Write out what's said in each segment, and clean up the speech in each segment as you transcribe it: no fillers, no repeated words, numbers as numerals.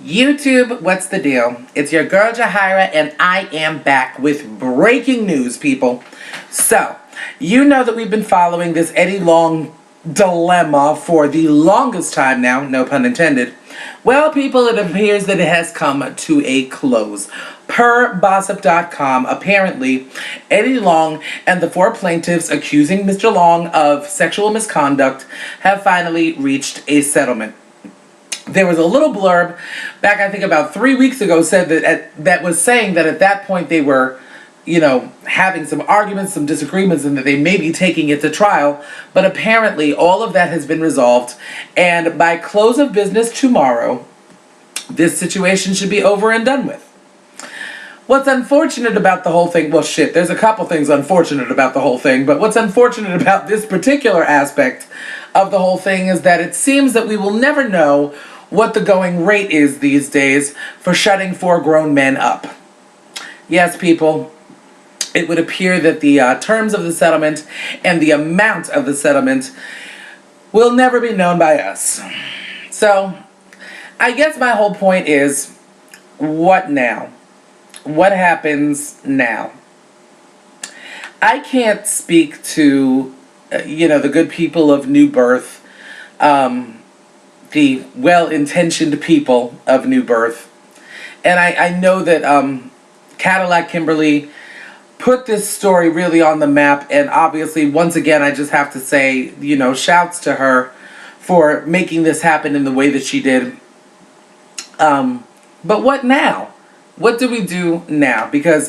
YouTube, what's the deal? It's your girl Jahira, and I am back with breaking news, people. So, you know that we've been following this Eddie Long dilemma for the longest time now, no pun intended. Well, people, it appears that it has come to a close. Per Gossip.com, apparently, Eddie Long and the four plaintiffs accusing Mr. Long of sexual misconduct have finally reached a settlement. There was a little blurb back, I think about 3 weeks ago, said that was saying that at that point they were, having some arguments, some disagreements, and that they may be taking it to trial. But apparently all of that has been resolved. And by close of business tomorrow, this situation should be over and done with. What's unfortunate about the whole thing, there's a couple things unfortunate about the whole thing, but what's unfortunate about this particular aspect of the whole thing is that it seems that we will never know what the going rate is these days for shutting four grown men up. Yes, people, it would appear that the terms of the settlement and the amount of the settlement will never be known by us. So, I guess my whole point is, what now? What happens now? I can't speak to, the good people of New Birth, the well-intentioned people of New Birth. And I know that Cadillac Kimberly put this story really on the map, and obviously, once again, I just have to say, shouts to her for making this happen in the way that she did. But what now? What do we do now? Because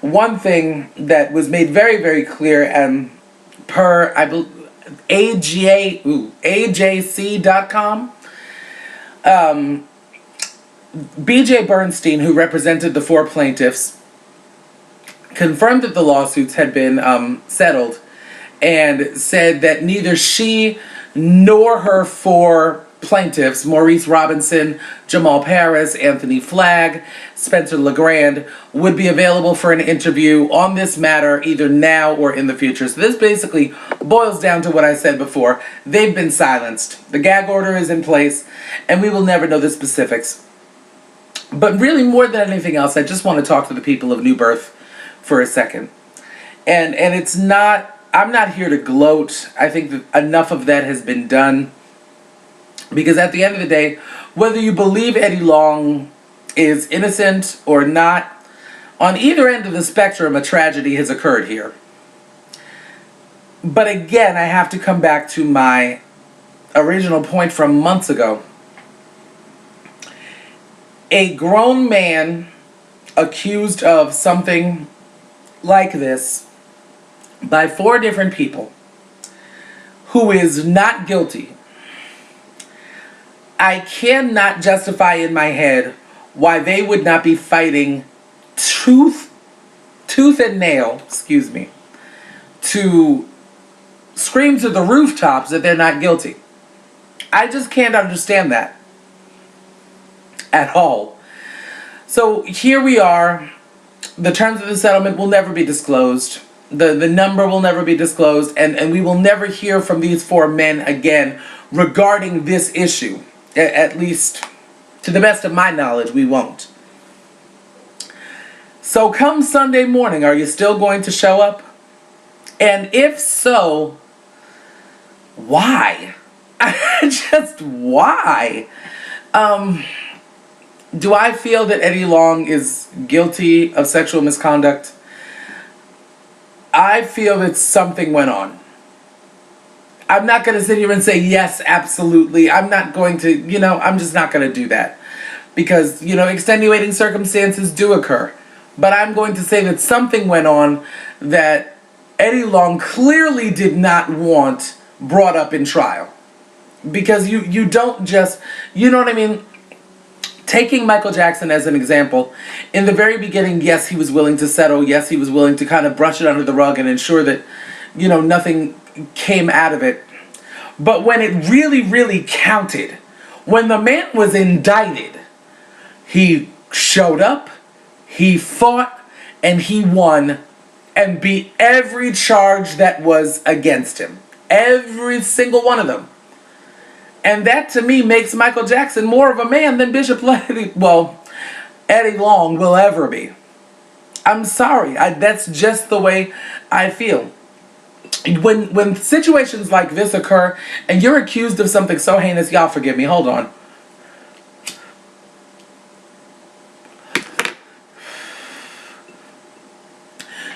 one thing that was made very, very clear, and per, I believe, AJC.com, BJ Bernstein, who represented the four plaintiffs, confirmed that the lawsuits had been settled, and said that neither she nor her four plaintiffs, Maurice Robinson, Jamal Paris, Anthony Flagg, Spencer LeGrand, would be available for an interview on this matter either now or in the future. So this basically boils down to what I said before. They've been silenced. The gag order is in place, and we will never know the specifics. But really, more than anything else, I just want to talk to the people of New Birth for a second. And it's not, I'm not here to gloat. I think that enough of that has been done. Because at the end of the day, whether you believe Eddie Long is innocent or not, on either end of the spectrum, a tragedy has occurred here. But again, I have to come back to my original point from months ago. A grown man accused of something like this by four different people who is not guilty. I cannot justify in my head why they would not be fighting tooth and nail, to scream to the rooftops that they're not guilty. I just can't understand that at all. So here we are. The terms of the settlement will never be disclosed. The number will never be disclosed, and we will never hear from these four men again regarding this issue. At least, to the best of my knowledge, we won't. So come Sunday morning, are you still going to show up? And if so, why? Just why? Do I feel that Eddie Long is guilty of sexual misconduct? I feel that something went on. I'm not going to sit here and say, yes, absolutely. I'm not going to, I'm just not going to do that. Because, extenuating circumstances do occur. But I'm going to say that something went on that Eddie Long clearly did not want brought up in trial. Because you don't just, you know what I mean? Taking Michael Jackson as an example, in the very beginning, yes, he was willing to settle. Yes, he was willing to kind of brush it under the rug and ensure that, nothing came out of it. But when it really, really counted, when the man was indicted, he showed up, he fought, and he won, and beat every charge that was against him. Every single one of them. And that to me makes Michael Jackson more of a man than Bishop Eddie Long will ever be. I'm sorry. That's just the way I feel. When situations like this occur and you're accused of something so heinous, y'all forgive me, hold on.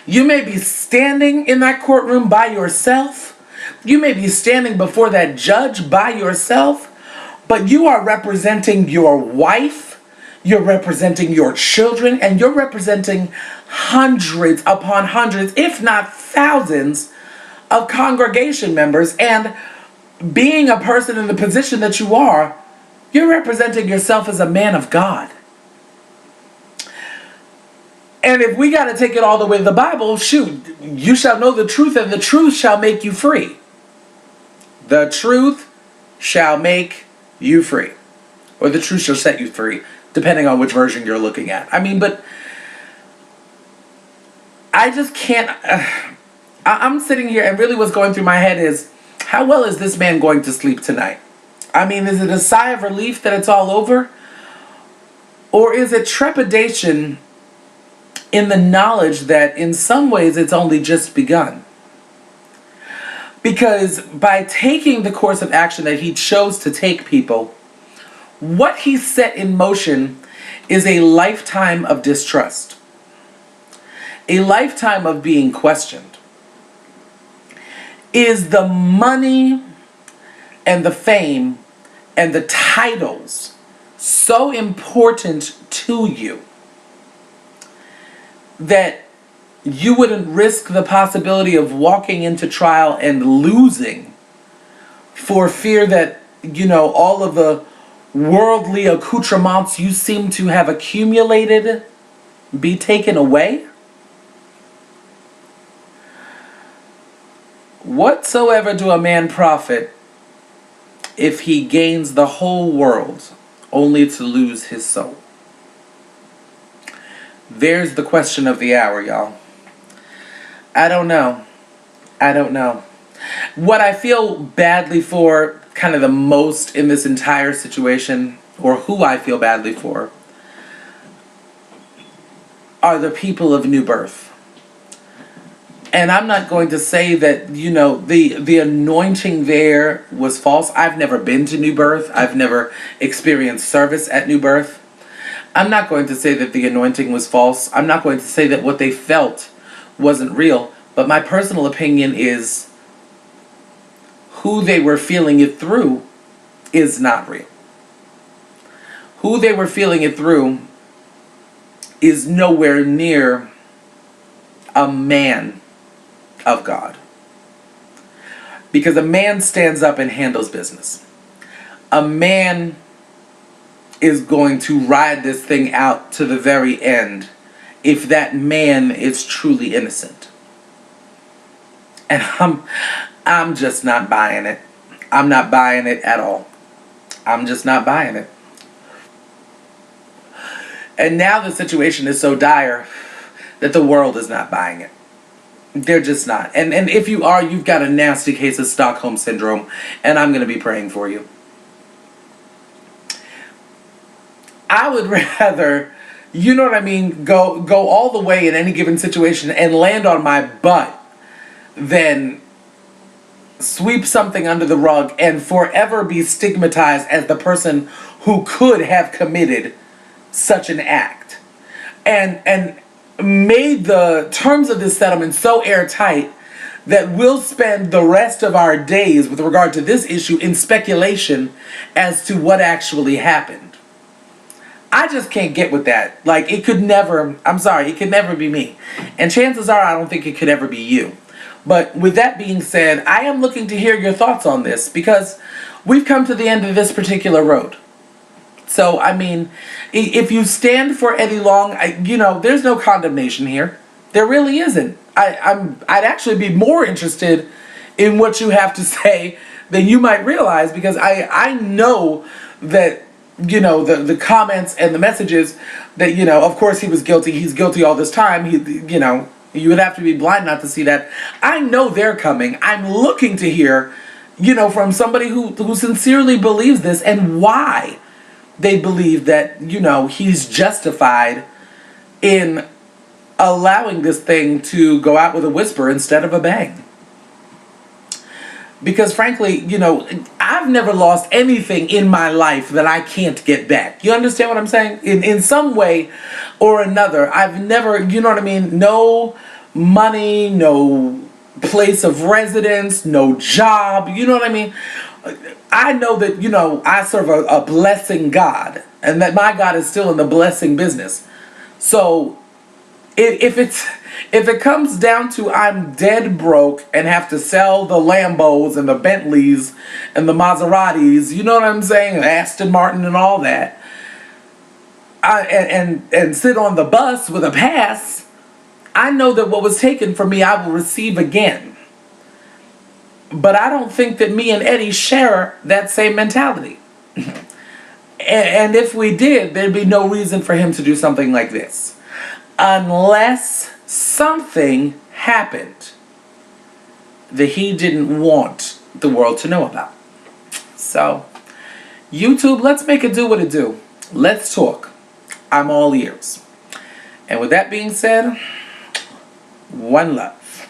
You may be standing in that courtroom by yourself. You may be standing before that judge by yourself, but you are representing your wife, you're representing your children, and you're representing hundreds upon hundreds, if not thousands, of congregation members. And being a person in the position that you are, you're representing yourself as a man of God. And if we got to take it all the way to the Bible, shoot, you shall know the truth and the truth shall make you free. The truth shall make you free. Or the truth shall set you free, depending on which version you're looking at. I mean, but I just can't. I'm sitting here and really what's going through my head is, how well is this man going to sleep tonight? I mean, is it a sigh of relief that it's all over? Or is it trepidation in the knowledge that in some ways it's only just begun? Because by taking the course of action that he chose to take, people, what he set in motion is a lifetime of distrust, a lifetime of being questioned. Is the money and the fame and the titles so important to you that you wouldn't risk the possibility of walking into trial and losing for fear that, all of the worldly accoutrements you seem to have accumulated be taken away? Whatsoever do a man profit if he gains the whole world only to lose his soul? There's the question of the hour, y'all. I don't know. What I feel badly for kind of the most in this entire situation, or who I feel badly for, are the people of New Birth. And I'm not going to say that, the anointing there was false. I've never been to New Birth. I've never experienced service at New Birth. I'm not going to say that the anointing was false. I'm not going to say that what they felt wasn't real. But my personal opinion is who they were feeling it through is not real. Who they were feeling it through is nowhere near a man of God. Because a man stands up and handles business. A man is going to ride this thing out to the very end if that man is truly innocent. And I'm just not buying it. I'm not buying it at all. I'm just not buying it. And now the situation is so dire that the world is not buying it. They're just not. And if you are, you've got a nasty case of Stockholm Syndrome, and I'm going to be praying for you. I would rather, go all the way in any given situation and land on my butt than sweep something under the rug and forever be stigmatized as the person who could have committed such an act. And made the terms of this settlement so airtight that we'll spend the rest of our days with regard to this issue in speculation as to what actually happened. I just can't get with that. It could never be me. And chances are I don't think it could ever be you. But with that being said, I am looking to hear your thoughts on this because we've come to the end of this particular road. So, if you stand for Eddie Long, there's no condemnation here. There really isn't. I'd actually be more interested in what you have to say than you might realize, because I know that, the comments and the messages that, of course he was guilty. He's guilty all this time. You would have to be blind not to see that. I know they're coming. I'm looking to hear from somebody who sincerely believes this, and why they believe that, he's justified in allowing this thing to go out with a whisper instead of a bang. Because frankly, I've never lost anything in my life that I can't get back. You understand what I'm saying? In some way or another, I've never, you know what I mean? No money, no place of residence, no job, you know what I mean? I know that, I serve a blessing God, and that my God is still in the blessing business. So if it comes down to I'm dead broke and have to sell the Lambos and the Bentleys and the Maseratis, you know what I'm saying, Aston Martin and all that, and sit on the bus with a pass, I know that what was taken from me I will receive again. But I don't think that me and Eddie share that same mentality. And if we did, there'd be no reason for him to do something like this. Unless something happened that he didn't want the world to know about. So, YouTube, let's make it do what it do. Let's talk. I'm all ears. And with that being said, one love.